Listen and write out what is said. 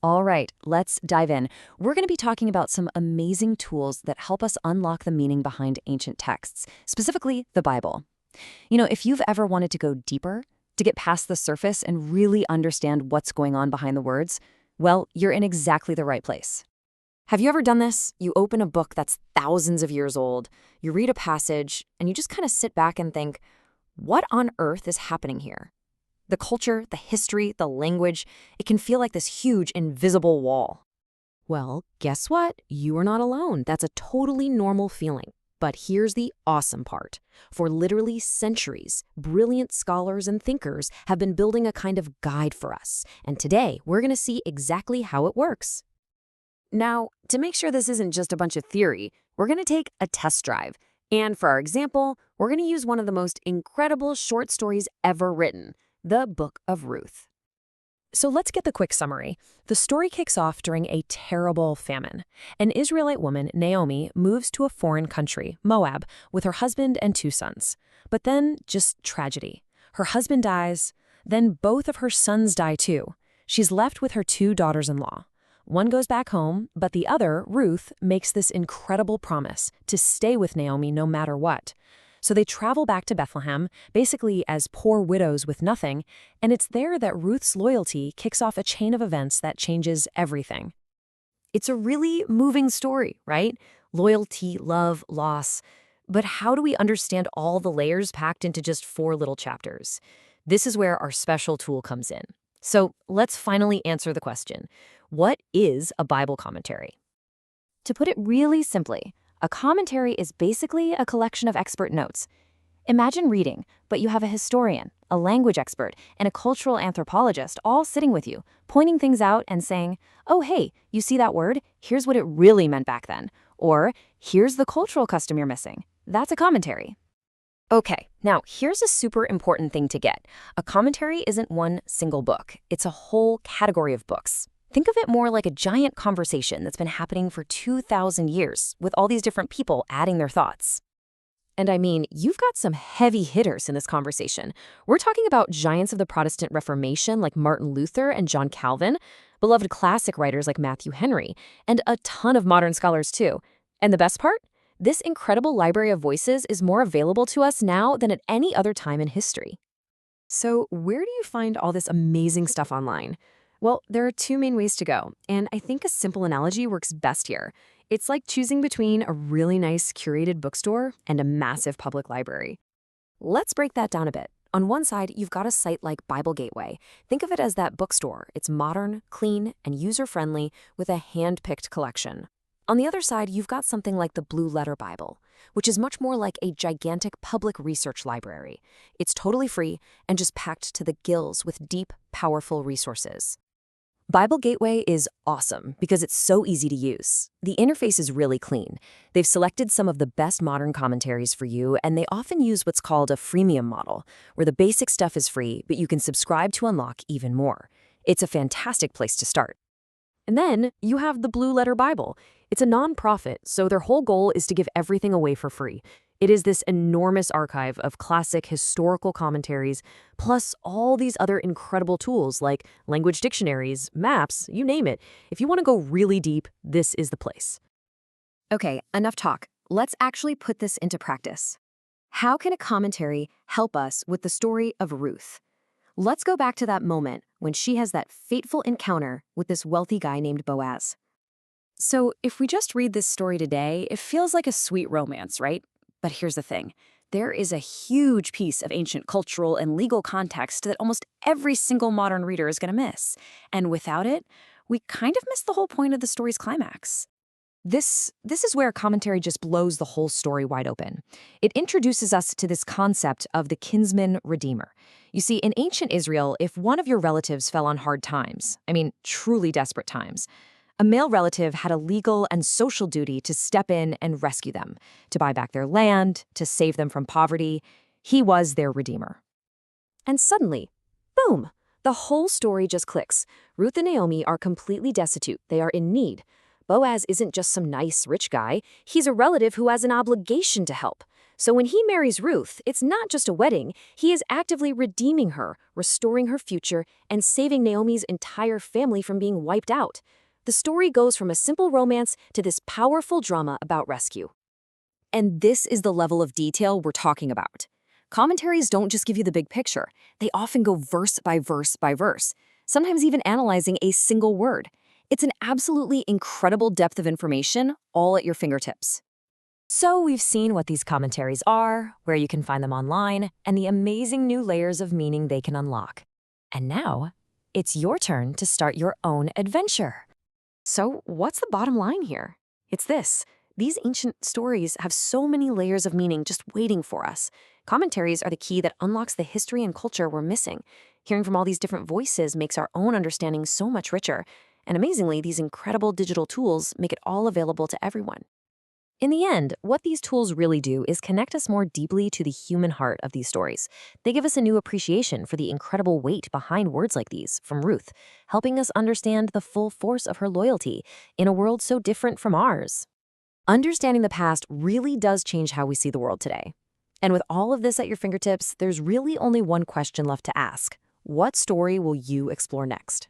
All right, let's dive in. We're going to be talking about some amazing tools that help us unlock the meaning behind ancient texts, specifically the Bible. If you've ever wanted to go deeper, to get past the surface and really understand what's going on behind the words, well, you're in exactly the right place. Have you ever done this? You open a book that's thousands of years old, you read a passage, and you just kind of sit back and think, what on earth is happening here? The culture, the history, the language, it can feel like this huge, invisible wall. Well, guess what? You are not alone. That's a totally normal feeling. But here's the awesome part. For literally centuries, brilliant scholars and thinkers have been building a kind of guide for us. And today, we're going to see exactly how it works. Now, to make sure this isn't just a bunch of theory, we're going to take a test drive. And for our example, we're going to use one of the most incredible short stories ever written, the Book of Ruth. So let's get the quick summary. The story kicks off during a terrible famine. An Israelite woman, Naomi, moves to a foreign country, Moab, with her husband and 2 sons. But then, just tragedy. Her husband dies, then both of her sons die too. She's left with her 2 daughters-in-law. One goes back home, but the other, Ruth, makes this incredible promise to stay with Naomi no matter what. So they travel back to Bethlehem, basically as poor widows with nothing, and it's there that Ruth's loyalty kicks off a chain of events that changes everything. It's a really moving story, right? Loyalty, love, loss. But how do we understand all the layers packed into just 4 little chapters? This is where our special tool comes in. So let's finally answer the question. What is a Bible commentary? To put it really simply, a commentary is basically a collection of expert notes. Imagine reading, but you have a historian, a language expert, and a cultural anthropologist all sitting with you, pointing things out and saying, oh, hey, you see that word? Here's what it really meant back then. Or, here's the cultural custom you're missing. That's a commentary. Okay, now here's a super important thing to get. A commentary isn't one single book. It's a whole category of books. Think of it more like a giant conversation that's been happening for 2,000 years, with all these different people adding their thoughts. And I mean, you've got some heavy hitters in this conversation. We're talking about giants of the Protestant Reformation like Martin Luther and John Calvin, beloved classic writers like Matthew Henry, and a ton of modern scholars too. And the best part? This incredible library of voices is more available to us now than at any other time in history. So where do you find all this amazing stuff online? Well, there are 2 main ways to go, and I think a simple analogy works best here. It's like choosing between a really nice curated bookstore and a massive public library. Let's break that down a bit. On one side, you've got a site like Bible Gateway. Think of it as that bookstore. It's modern, clean, and user-friendly with a hand-picked collection. On the other side, you've got something like the Blue Letter Bible, which is much more like a gigantic public research library. It's totally free and just packed to the gills with deep, powerful resources. Bible Gateway is awesome because it's so easy to use. The interface is really clean. They've selected some of the best modern commentaries for you, and they often use what's called a freemium model, where the basic stuff is free, but you can subscribe to unlock even more. It's a fantastic place to start. And then you have the Blue Letter Bible. It's a nonprofit, so their whole goal is to give everything away for free. It is this enormous archive of classic historical commentaries, plus all these other incredible tools like language dictionaries, maps, you name it. If you want to go really deep, this is the place. Okay, enough talk. Let's actually put this into practice. How can a commentary help us with the story of Ruth? Let's go back to that moment when she has that fateful encounter with this wealthy guy named Boaz. So if we just read this story today, it feels like a sweet romance, right? But here's the thing. There is a huge piece of ancient cultural and legal context that almost every single modern reader is going to miss. And without it, we kind of miss the whole point of the story's climax. This is where commentary just blows the whole story wide open. It introduces us to this concept of the kinsman redeemer. You see, in ancient Israel, if one of your relatives fell on hard times, I mean, truly desperate times, a male relative had a legal and social duty to step in and rescue them, to buy back their land, to save them from poverty. He was their redeemer. And suddenly, boom, the whole story just clicks. Ruth and Naomi are completely destitute. They are in need. Boaz isn't just some nice, rich guy. He's a relative who has an obligation to help. So when he marries Ruth, it's not just a wedding. He is actively redeeming her, restoring her future, and saving Naomi's entire family from being wiped out. The story goes from a simple romance to this powerful drama about rescue. And this is the level of detail we're talking about. Commentaries don't just give you the big picture. They often go verse by verse by verse, sometimes even analyzing a single word. It's an absolutely incredible depth of information, all at your fingertips. So we've seen what these commentaries are, where you can find them online, and the amazing new layers of meaning they can unlock. And now, it's your turn to start your own adventure. So what's the bottom line here? It's this. These ancient stories have so many layers of meaning just waiting for us. Commentaries are the key that unlocks the history and culture we're missing. Hearing from all these different voices makes our own understanding so much richer. And amazingly, these incredible digital tools make it all available to everyone. In the end, what these tools really do is connect us more deeply to the human heart of these stories. They give us a new appreciation for the incredible weight behind words like these from Ruth, helping us understand the full force of her loyalty in a world so different from ours. Understanding the past really does change how we see the world today. And with all of this at your fingertips, there's really only one question left to ask. What story will you explore next?